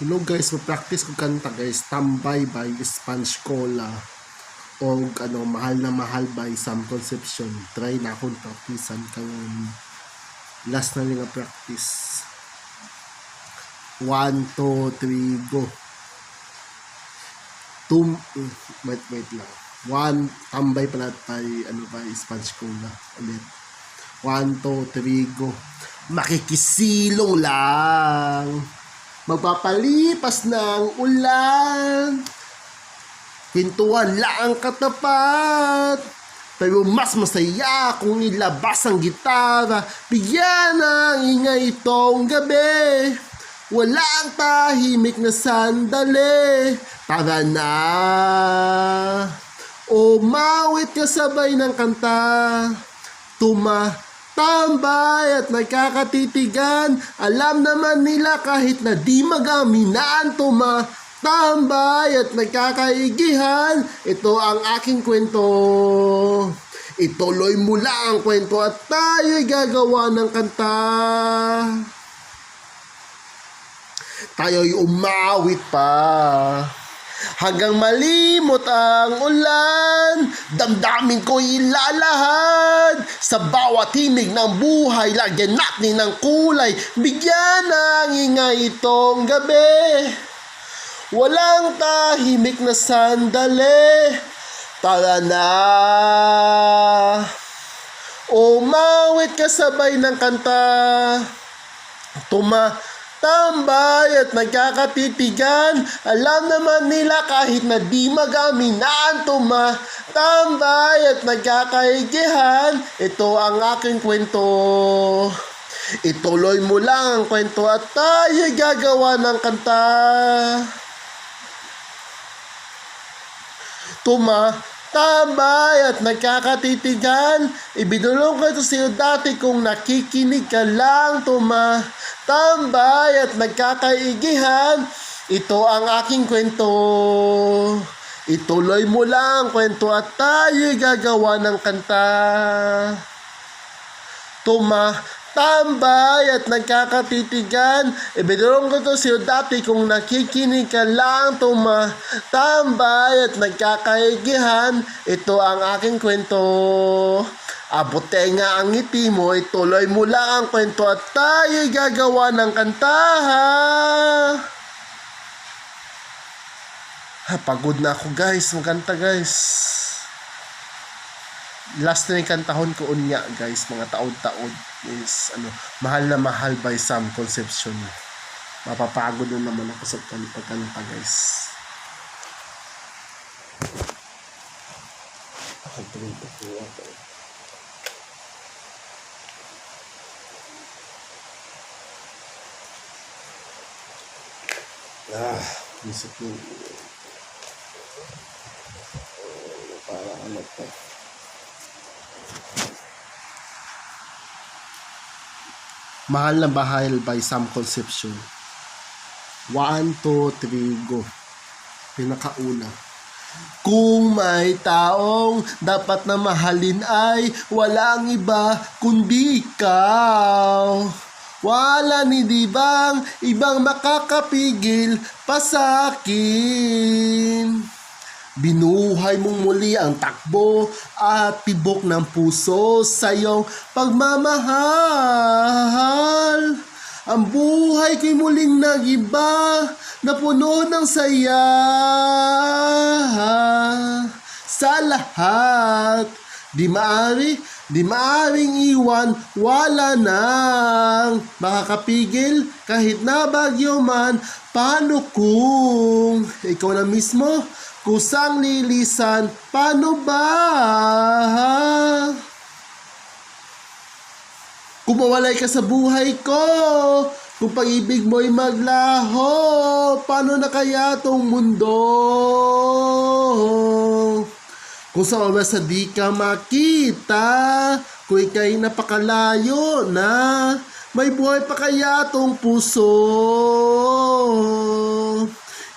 Hello guys, mag-practice ko kanta guys. Tambay by Sponge Cola o Mahal na Mahal by Sam Concepcion. Try na akong practicean kang last na nga practice. 1, 2, 3, go. Wait lang. 1, tambay pala by by Sponge Cola. Ulit. 1, 2, 3, go. Makikisilong lang, magpapalipas ng ulan, pintuan lang katapat, pero mas masaya kung ilabas ang gitara. Bigyan ng ingay itong gabi, walang tahimik na sandali. Tara na, umawit ka sabay ng kanta, tambay at nagkakatitigan. Alam naman nila kahit na di magaminaan. Tambay at nagkakaigihan. Ito ang aking kwento. Ituloy mo lang ang kwento at tayo'y gagawa ng kanta. Tayo'y umawit pa hanggang malimot ang ulan. Damdamin ko'y ilalahad sa bawat tinig ng buhay. Lagyan natin ng kulay, bigyan ng ingay itong gabi, walang tahimik na sandali. Tara na, umawit ka sabay ng kanta, tambay at nagkakatitigan. Alam naman nila kahit na di magaminaan. Tambay at nagkakaigihan. Ito ang aking kwento. Ituloy mo lang ang kwento at tayo'y gagawa ng kanta. Tambay at nagkakatitigan. Ibinulong ko ito sa iyo dati kung nakikinig ka lang. Tambay at nagkakaigihan. Ito ang aking kwento. Ituloy mo lang ang kwento at tayo'y gagawa ng kanta. Tambay at nagkakatitigan. Ibinulong ko ito sa iyo dati kung nakikinig ka lang. Tambay at nagkakaigihan. Ito ang aking kwento. Abutin nga ang ngiti mo, ituloy mo lang ang kwento at tayo'y gagawa ng kanta. Pagod na ako guys, magkanta guys. Last na yung kantahon ko unya guys, mga taod-taod is Mahal na Mahal by Sam Concepcion. Mapapagod na naman ako sa pagkanta guys. Isip ko para pa. Mahal na Mahal by Sam Concepcion. 1, 2, 3, go. Pinakauna. Kung may taong dapat na mahalin ay walang iba kundi ikaw. Wala ni bang ibang makakapigil pa sa akin. Binuhay mong muli ang takbo at tibok ng puso sa iyong pagmamahal. Ang buhay ko'y muling nagiba na puno ng saya. Sa lahat, di maaring iwan, wala nang makakapigil kahit na bagyo man. Paano kung ikaw na mismo kusang lilisan? Paano ba kung mawalay ka sa buhay ko? Kung pag-ibig mo'y maglaho, paano na kaya tong mundo? Kung sa oras sa di ka makita, kung ika'y napakalayo na, may buhay pa kaya tong puso?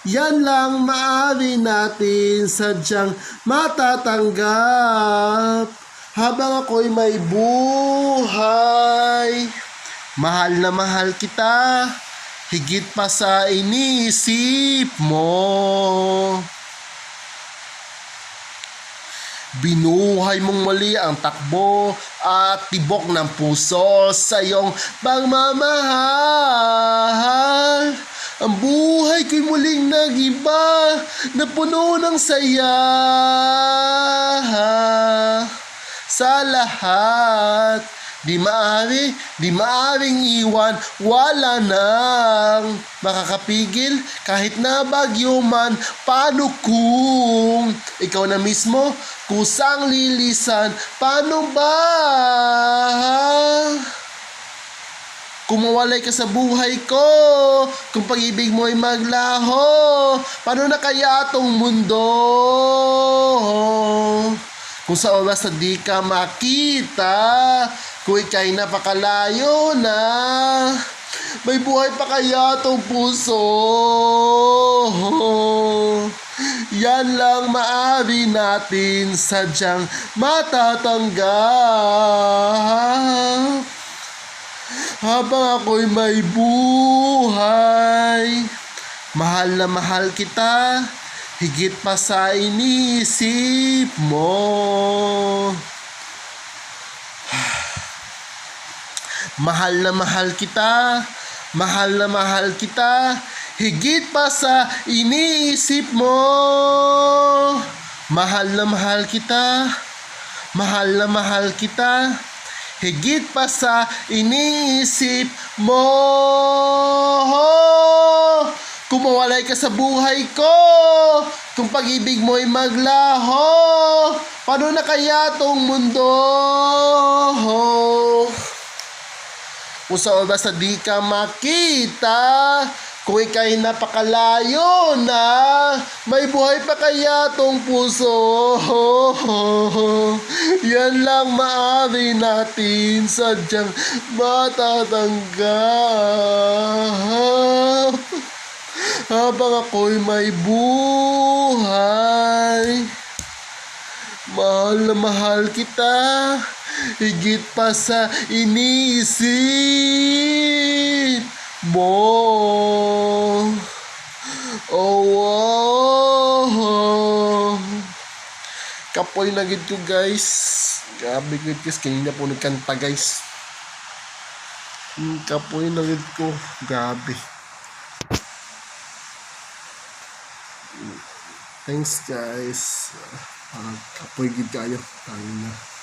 Yan lang maaari natin sadyang matatanggap habang ako'y may buhay. Mahal na mahal kita, higit pa sa iniisip mo. Binuhay mong mali ang takbo at tibok ng puso sa iyong pagmamahal. Ang buhay ko'y muling nag-iba na puno ng saya. Sa lahat, di maaring iwan, wala nang makakapigil kahit na bagyo man. Paano kung ikaw na mismo kusang lilisan? Paano ba kung mawalay ka sa buhay ko? Kung pag-ibig mo ay maglaho, paano na kaya tong mundo? Kung sa oras na di ka makita, kung ika'y napakalayo na, may buhay pa kaya tong puso? Yan lang maaari natin sadyang matatanggap. Habang ako'y may buhay, mahal na mahal kita, higit pa sa iniisip mo. Mahal na mahal kita, mahal na mahal kita, higit pa sa iniisip mo. Mahal na mahal kita, mahal na mahal kita, higit pa sa iniisip mo. Kung mawalay ka sa buhay ko, kung pag-ibig mo'y maglaho, paano na kaya tong mundo? Kung sa oras na di ka makita, kung ika'y napakalayo na, may buhay pa kaya tong puso? Yan lang maaari natin sadyang matatanggap. Habang ako'y may buhay, mahal na mahal kita, higit pa sa iniisip mo. Oh. Kapoy na gid ko, guys. Grabe gid, guys. Kanina po nagkanta, guys. Kapoy na gid ko. Grabe. Thanks, guys. Kapoy gid kayo. Tangina.